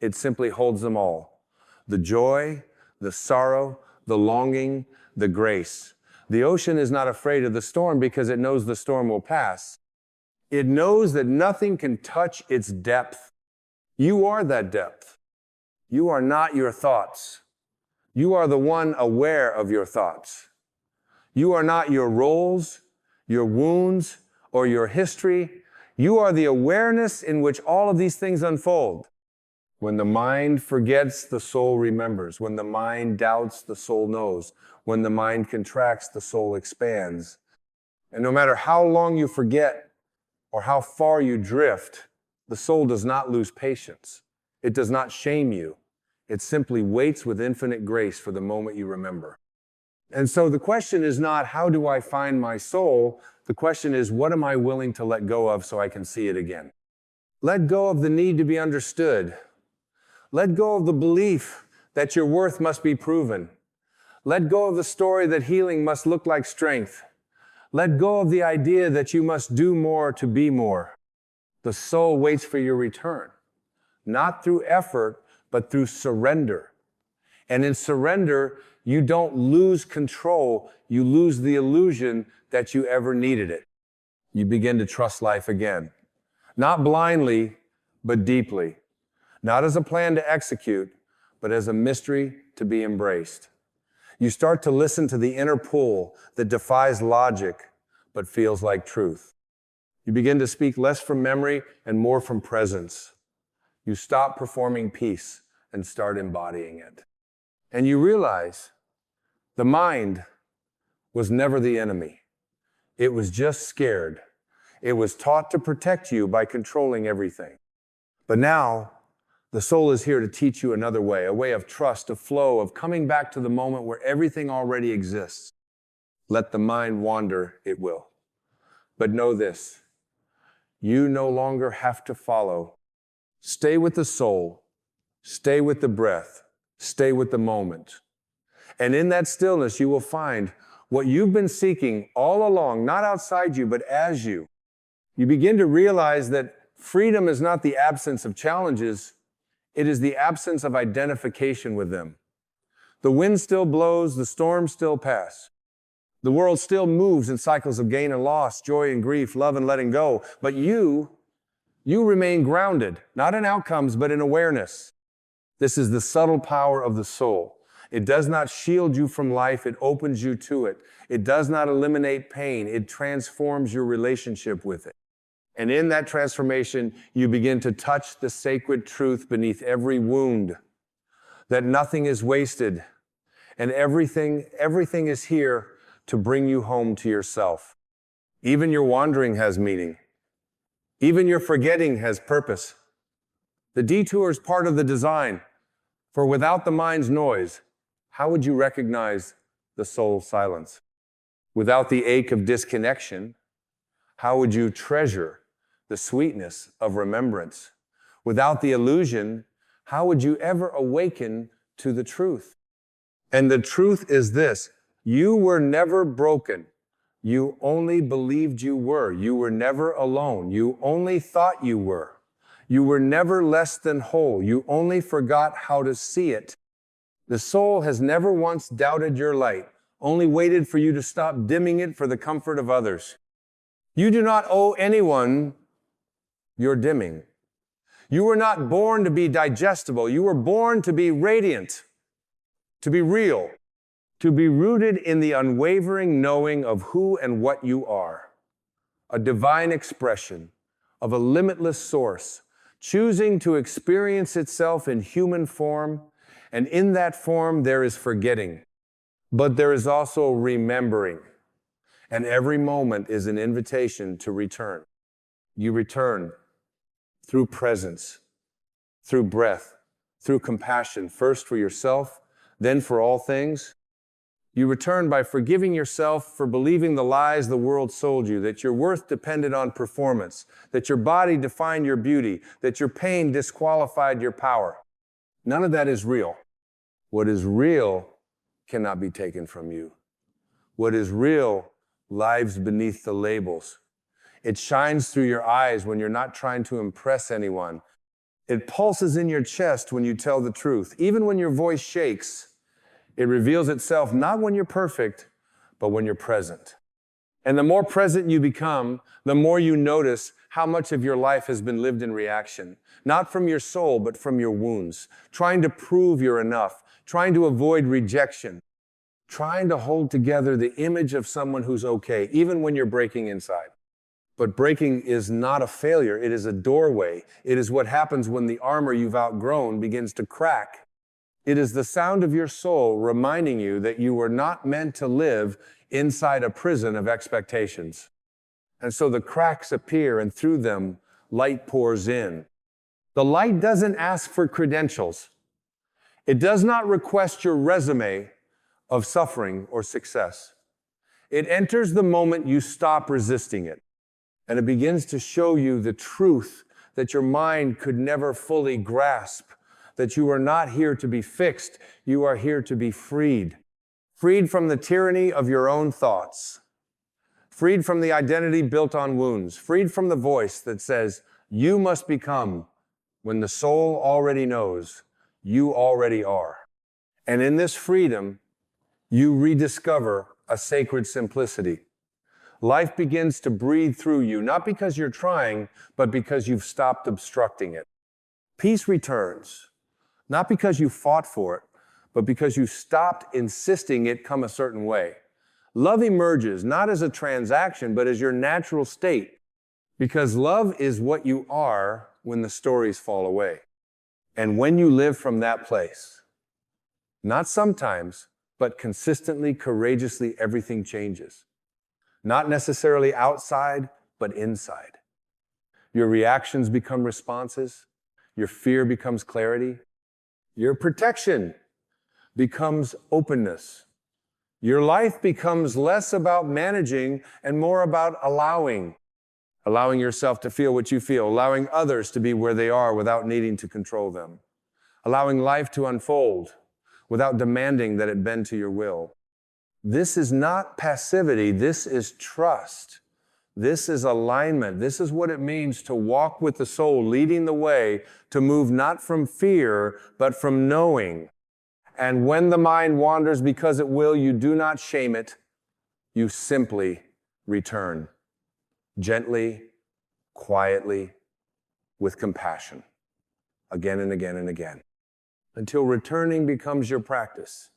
It simply holds them all. The joy, the sorrow, the longing, the grace. The ocean is not afraid of the storm because it knows the storm will pass. It knows that nothing can touch its depth. You are that depth. You are not your thoughts. You are the one aware of your thoughts. You are not your roles, your wounds, or your history. You are the awareness in which all of these things unfold. When the mind forgets, the soul remembers. When the mind doubts, the soul knows. When the mind contracts, the soul expands. And no matter how long you forget or how far you drift, the soul does not lose patience. It does not shame you. It simply waits with infinite grace for the moment you remember. And so the question is not, how do I find my soul? The question is, what am I willing to let go of so I can see it again? Let go of the need to be understood. Let go of the belief that your worth must be proven. Let go of the story that healing must look like strength. Let go of the idea that you must do more to be more. The soul waits for your return, not through effort, but through surrender. And in surrender, you don't lose control, you lose the illusion that you ever needed it. You begin to trust life again. Not blindly, but deeply. Not as a plan to execute, but as a mystery to be embraced. You start to listen to the inner pull that defies logic, but feels like truth. You begin to speak less from memory and more from presence. You stop performing peace and start embodying it. And you realize the mind was never the enemy. It was just scared. It was taught to protect you by controlling everything. But now, the soul is here to teach you another way, a way of trust, of flow, of coming back to the moment where everything already exists. Let the mind wander, it will. But know this, you no longer have to follow. Stay with the soul, stay with the breath, stay with the moment. And in that stillness, you will find what you've been seeking all along, not outside you, but as you. You begin to realize that freedom is not the absence of challenges, it is the absence of identification with them. The wind still blows, the storms still pass. The world still moves in cycles of gain and loss, joy and grief, love and letting go. But you remain grounded, not in outcomes, but in awareness. This is the subtle power of the soul. It does not shield you from life, it opens you to it. It does not eliminate pain, it transforms your relationship with it. And in that transformation, you begin to touch the sacred truth beneath every wound, that nothing is wasted, and everything is here to bring you home to yourself. Even your wandering has meaning. Even your forgetting has purpose. The detour is part of the design, for without the mind's noise, how would you recognize the soul's silence? Without the ache of disconnection, how would you treasure the sweetness of remembrance? Without the illusion, how would you ever awaken to the truth? And the truth is this, you were never broken. You only believed you were. You were never alone. You only thought you were. You were never less than whole. You only forgot how to see it. The soul has never once doubted your light, only waited for you to stop dimming it for the comfort of others. You do not owe anyone your dimming. You were not born to be digestible. You were born to be radiant, to be real, to be rooted in the unwavering knowing of who and what you are. A divine expression of a limitless source, choosing to experience itself in human form, and in that form there is forgetting, but there is also remembering, and every moment is an invitation to return. You return through presence, through breath, through compassion, first for yourself, then for all things. You return by forgiving yourself for believing the lies the world sold you, that your worth depended on performance, that your body defined your beauty, that your pain disqualified your power. None of that is real. What is real cannot be taken from you. What is real lives beneath the labels. It shines through your eyes when you're not trying to impress anyone. It pulses in your chest when you tell the truth. Even when your voice shakes, it reveals itself not when you're perfect, but when you're present. And the more present you become, the more you notice how much of your life has been lived in reaction. Not from your soul, but from your wounds. Trying to prove you're enough. Trying to avoid rejection. Trying to hold together the image of someone who's okay, even when you're breaking inside. But breaking is not a failure. It is a doorway. It is what happens when the armor you've outgrown begins to crack. It is the sound of your soul reminding you that you were not meant to live inside a prison of expectations. And so the cracks appear, and through them, light pours in. The light doesn't ask for credentials. It does not request your resume of suffering or success. It enters the moment you stop resisting it, and it begins to show you the truth that your mind could never fully grasp, that you are not here to be fixed, you are here to be freed. Freed from the tyranny of your own thoughts. Freed from the identity built on wounds. Freed from the voice that says, you must become, when the soul already knows, you already are. And in this freedom, you rediscover a sacred simplicity. Life begins to breathe through you, not because you're trying, but because you've stopped obstructing it. Peace returns, not because you fought for it, but because you stopped insisting it come a certain way. Love emerges not as a transaction, but as your natural state, because love is what you are when the stories fall away. And when you live from that place, not sometimes, but consistently, courageously, everything changes. Not necessarily outside, but inside. Your reactions become responses. Your fear becomes clarity. Your protection becomes openness. Your life becomes less about managing and more about allowing. Allowing yourself to feel what you feel, allowing others to be where they are without needing to control them. Allowing life to unfold without demanding that it bend to your will. This is not passivity, this is trust. This is alignment. This is what it means to walk with the soul, leading the way, to move not from fear, but from knowing. And when the mind wanders, because it will, you do not shame it. You simply return. Gently, quietly, with compassion. Again and again and again. Until returning becomes your practice.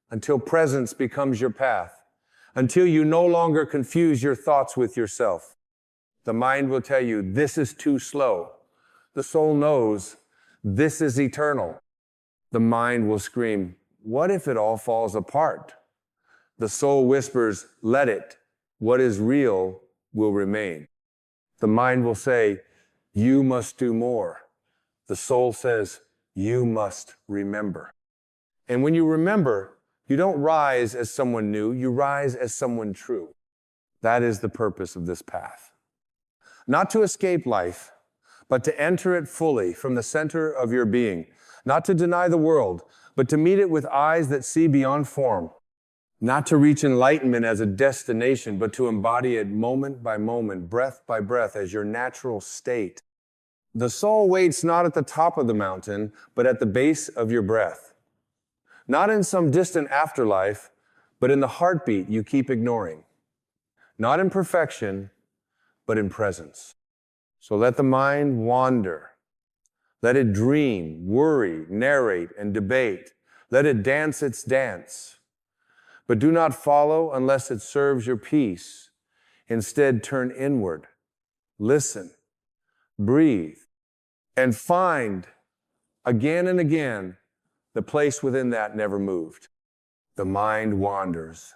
Until presence becomes your path. Until you no longer confuse your thoughts with yourself. The mind will tell you, this is too slow. The soul knows, this is eternal. The mind will scream, what if it all falls apart? The soul whispers, let it. What is real will remain. The mind will say, you must do more. The soul says, you must remember. And when you remember, you don't rise as someone new, you rise as someone true. That is the purpose of this path. Not to escape life, but to enter it fully from the center of your being. Not to deny the world, but to meet it with eyes that see beyond form. Not to reach enlightenment as a destination, but to embody it moment by moment, breath by breath, as your natural state. The soul waits not at the top of the mountain, but at the base of your breath. Not in some distant afterlife, but in the heartbeat you keep ignoring. Not in perfection, but in presence. So let the mind wander. Let it dream, worry, narrate, and debate. Let it dance its dance. But do not follow unless it serves your peace. Instead, turn inward. Listen. Breathe. And find, again and again, the place within that never moved. The mind wanders.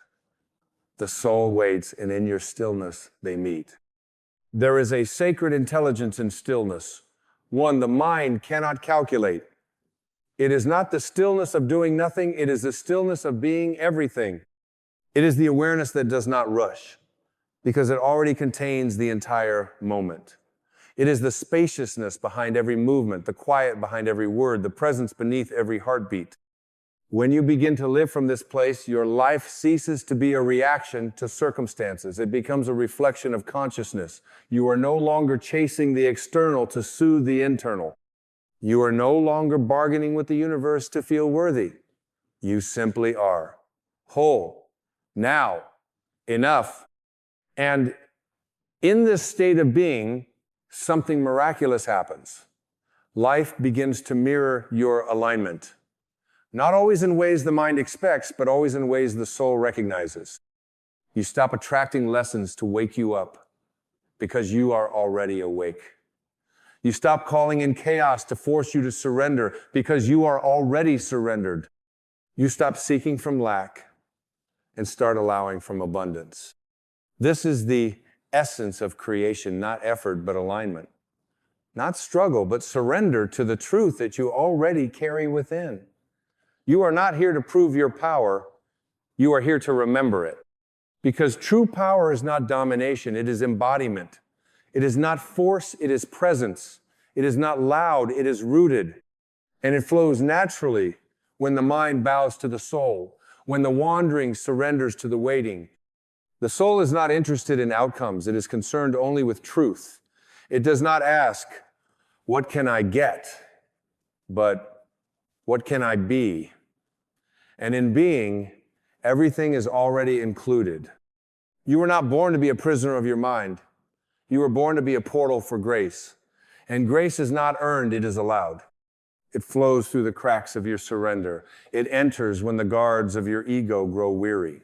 The soul waits, and in your stillness they meet. There is a sacred intelligence in stillness, one the mind cannot calculate. It is not the stillness of doing nothing, it is the stillness of being everything. It is the awareness that does not rush, because it already contains the entire moment. It is the spaciousness behind every movement, the quiet behind every word, the presence beneath every heartbeat. When you begin to live from this place, your life ceases to be a reaction to circumstances. It becomes a reflection of consciousness. You are no longer chasing the external to soothe the internal. You are no longer bargaining with the universe to feel worthy. You simply are. Whole. Now. Enough. And in this state of being, something miraculous happens. Life begins to mirror your alignment. Not always in ways the mind expects, but always in ways the soul recognizes. You stop attracting lessons to wake you up because you are already awake. You stop calling in chaos to force you to surrender because you are already surrendered. You stop seeking from lack and start allowing from abundance. This is the essence of creation, not effort, but alignment. Not struggle, but surrender to the truth that you already carry within. You are not here to prove your power. You are here to remember it. Because true power is not domination, it is embodiment. It is not force, it is presence. It is not loud, it is rooted. And it flows naturally when the mind bows to the soul, when the wandering surrenders to the waiting. The soul is not interested in outcomes, it is concerned only with truth. It does not ask, what can I get? But what can I be? And in being, everything is already included. You were not born to be a prisoner of your mind. You were born to be a portal for grace. And grace is not earned, it is allowed. It flows through the cracks of your surrender. It enters when the guards of your ego grow weary.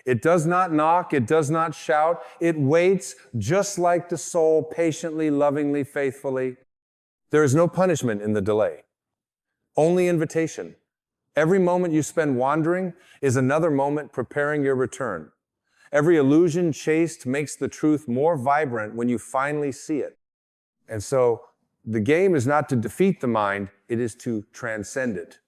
It does not knock, it does not shout. It waits just like the soul, patiently, lovingly, faithfully. There is no punishment in the delay, only invitation. Every moment you spend wandering is another moment preparing your return. Every illusion chased makes the truth more vibrant when you finally see it. And so the game is not to defeat the mind, it is to transcend it.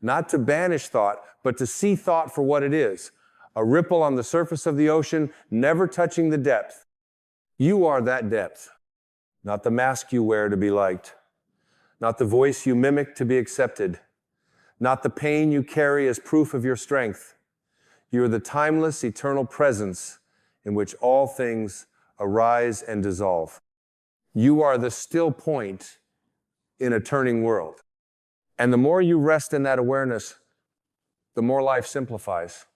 Not to banish thought, but to see thought for what it is. A ripple on the surface of the ocean, never touching the depth. You are that depth. Not the mask you wear to be liked. Not the voice you mimic to be accepted. Not the pain you carry as proof of your strength. You are the timeless, eternal presence in which all things arise and dissolve. You are the still point in a turning world. And the more you rest in that awareness, the more life simplifies.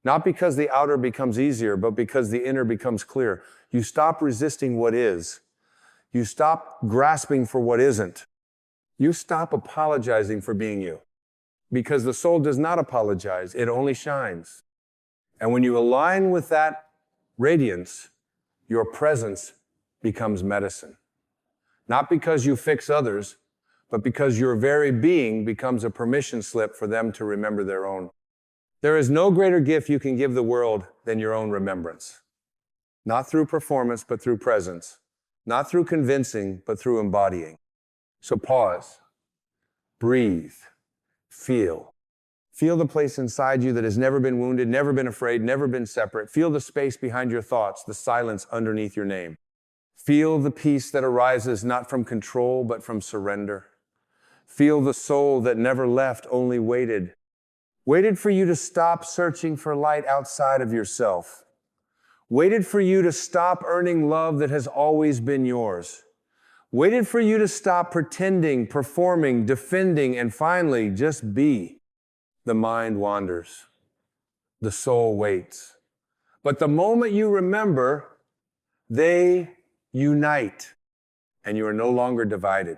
Not because the outer becomes easier, but because the inner becomes clear. You stop resisting what is. You stop grasping for what isn't. You stop apologizing for being you. Because the soul does not apologize, it only shines. And when you align with that radiance, your presence becomes medicine. Not because you fix others, but because your very being becomes a permission slip for them to remember their own. There is no greater gift you can give the world than your own remembrance. Not through performance, but through presence. Not through convincing, but through embodying. So pause, breathe, feel. Feel the place inside you that has never been wounded, never been afraid, never been separate. Feel the space behind your thoughts, the silence underneath your name. Feel the peace that arises not from control, but from surrender. Feel the soul that never left, only waited. Waited for you to stop searching for light outside of yourself. Waited for you to stop earning love that has always been yours. Waited for you to stop pretending, performing, defending, and finally just be. The mind wanders. The soul waits. But the moment you remember, they unite, and you are no longer divided.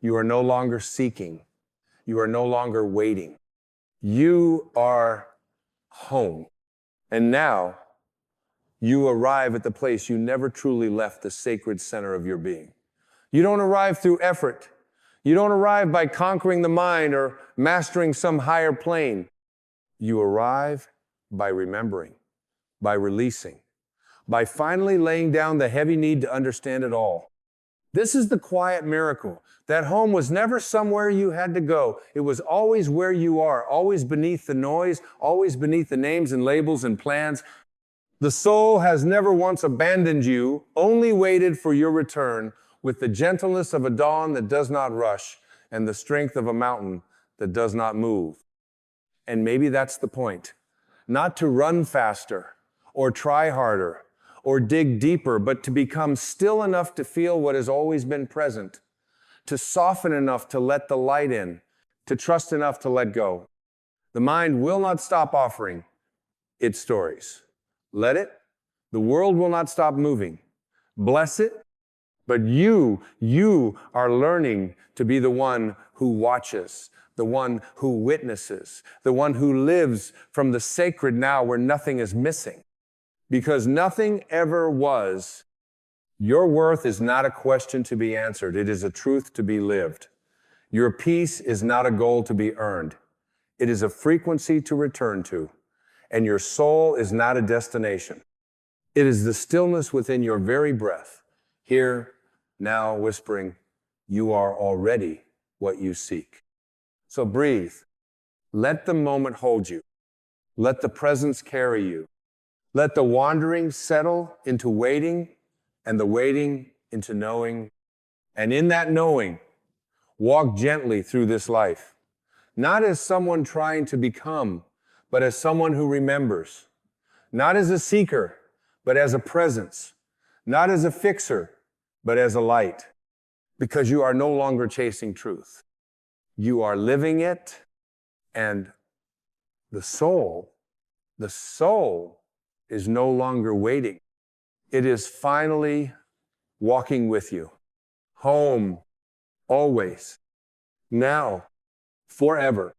You are no longer seeking. You are no longer waiting. You are home. And now, you arrive at the place you never truly left, the sacred center of your being. You don't arrive through effort. You don't arrive by conquering the mind or mastering some higher plane. You arrive by remembering, by releasing, by finally laying down the heavy need to understand it all. This is the quiet miracle. That home was never somewhere you had to go. It was always where you are, always beneath the noise, always beneath the names and labels and plans. The soul has never once abandoned you, only waited for your return with the gentleness of a dawn that does not rush and the strength of a mountain that does not move. And maybe that's the point. Not to run faster or try harder or dig deeper, but to become still enough to feel what has always been present, to soften enough to let the light in, to trust enough to let go. The mind will not stop offering its stories. Let it. The world will not stop moving. Bless it. But you are learning to be the one who watches, the one who witnesses, the one who lives from the sacred now where nothing is missing. Because nothing ever was. Your worth is not a question to be answered. It is a truth to be lived. Your peace is not a goal to be earned. It is a frequency to return to. And your soul is not a destination. It is the stillness within your very breath, here, now whispering, you are already what you seek. So breathe. Let the moment hold you. Let the presence carry you. Let the wandering settle into waiting, and the waiting into knowing. And in that knowing, walk gently through this life, not as someone trying to become, but as someone who remembers. Not as a seeker, but as a presence. Not as a fixer, but as a light. Because you are no longer chasing truth. You are living it, and the soul is no longer waiting. It is finally walking with you. Home, always, now, forever.